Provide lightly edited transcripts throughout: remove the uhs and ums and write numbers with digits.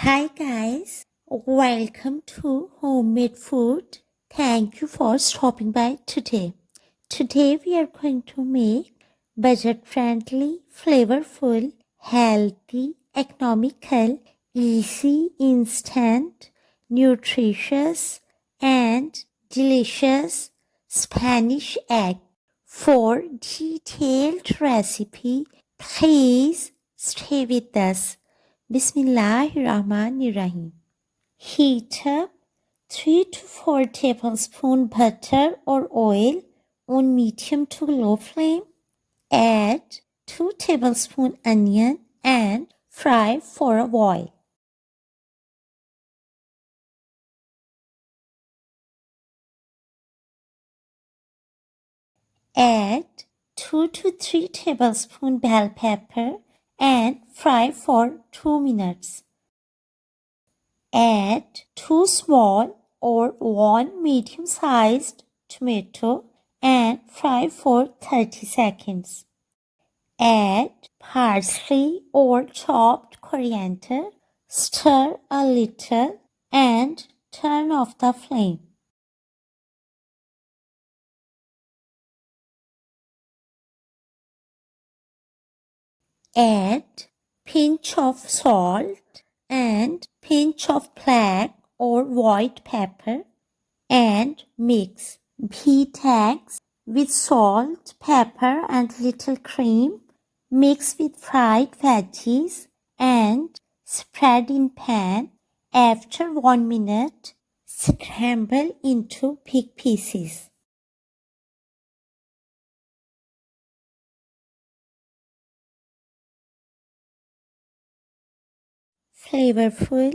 Hi guys, welcome to Homemade Food. Thank you for stopping by today. Today we are going to make budget-friendly, flavorful, healthy, economical, easy, instant, nutritious, and delicious Spanish egg. For detailed recipe, please stay with us. Bismillahirrahmanirrahim. Heat up 3 to 4 tablespoons butter or oil on medium to low flame. Add 2 tablespoons onion and fry for a while. Add 2 to 3 tablespoons bell pepper and fry for 2 minutes. Add 2 small or 1 medium-sized tomato and fry for 30 seconds. Add parsley or chopped coriander, stir a little and turn off the flame. Add pinch of salt and pinch of black or white pepper and mix. Beat eggs with salt, pepper and little cream. Mix with fried veggies and spread in pan. After 1 minute, scramble into big pieces. Flavorful,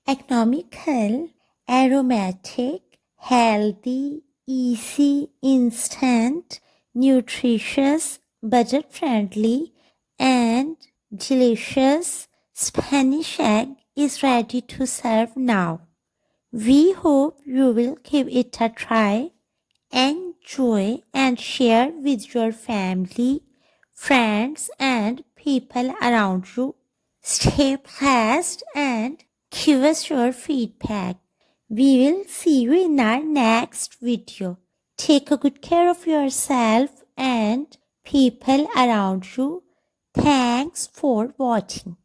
economical, aromatic, healthy, easy, instant, nutritious, budget-friendly, and delicious Spanish egg is ready to serve now. We hope you will give it a try, enjoy, and share with your family, friends, and people around you. Stay blessed and give us your feedback. We will see you in our next video. Take a good care of yourself and people around you. Thanks for watching.